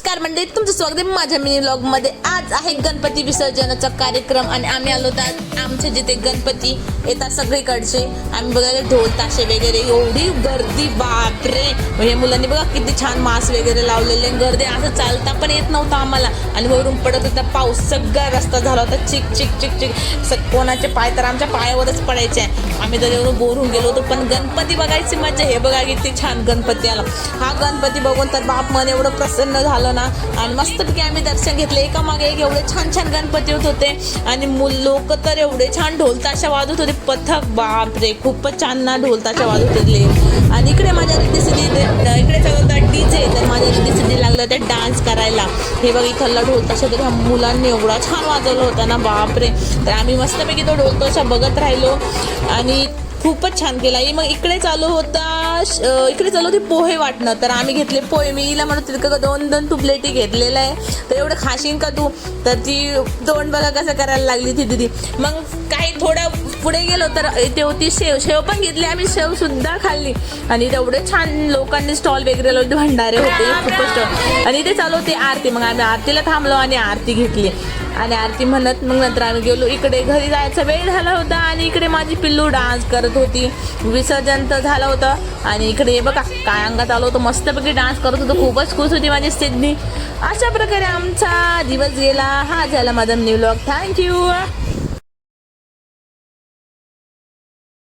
नमस्कार मंडळी, तुमचं स्वागत आहे माझ्या मिनी व्लॉग मध्ये। आज आहे गणपती विसर्जनाचा कार्यक्रम आणि आम्ही आलो तर आमचे जिथे गणपती येतात सगळीकडचे आम्ही बघायला ढोल ताशे वगैरे, एवढी गर्दी बापरे। म्हणजे मुलांनी बघा किती छान मास्क वगैरे लावलेले, गर्दी असं चालता पण येत नव्हतं आम्हाला आणि वरून पडत होता पाऊस, सगळा रस्ता झाला होता चिक चिक चिक चिक, कोणाचे पाय तर आमच्या पायावरच पडायचे। आम्ही तर एवढं बोर होऊन गेलो होतो, पण गणपती बघायची मजा। हे बघा किती छान गणपती आला, हा गणपती बघून तर बाप मन एवढं प्रसन्न झालं ना। आणि मस्तपैकी आम्ही दर्शन घेतले, एका मागे एक एवढे छान छान गणपती होत होते आणि लोक तर एवढे छान ढोल ताशा वाजवत होते, पथक बापरे खूपच छान ना ढोल ताशा वाजवत होते। आणि इकडे माझ्या रिद्धी सिद्धी इकडे सगळं डीजे, तर माझ्या रिद्धी सिद्धी लागलं ते डान्स करायला। हे बघ इथला ढोल ताशा तर ह्या मुलांनी एवढा छान वाजवला होता ना बापरे। तर आम्ही मस्तपैकी तो ढोल ताशा बघत राहिलो आणि खूपच छान केला। मग इकडे चालू होती पोहे वाटणं, तर आम्ही घेतले पोहे। मी हिला म्हणत होते का दोन तू प्लेटी घेतलेलं आहे तर एवढं खाशीन का तू, तर ती तोंड बघा कसं करायला लागली ती दीदी। मग काही थोडं पुढे गेलो तर इथे होती शेव पण घेतली आम्ही, शेव सुद्धा खाल्ली। आणि तेवढे छान लोकांनी स्टॉल वगैरे लावले, भंडारे होते खूपच स्टॉल। आणि इथे चालू होती आरती, मग आम्ही आरतीला थांबलो आणि आरती घेतली आणि आरती म्हणत मग नंतर आम्ही गेलो इकडे, घरी जायचा वेळ झाला होता। आणि इकडे माझी पिल्लू डान्स करत होती, विसर्जन तर झालं होतं आणि इकडे बघा काय अंगात आलो होतं, मस्तपैकी डान्स करत होतो, खूपच खुश होती माझी सिद्धी। अशा प्रकारे आमचा दिवस गेला। हा झाला माझा मिनी व्लॉग, थँक्यू।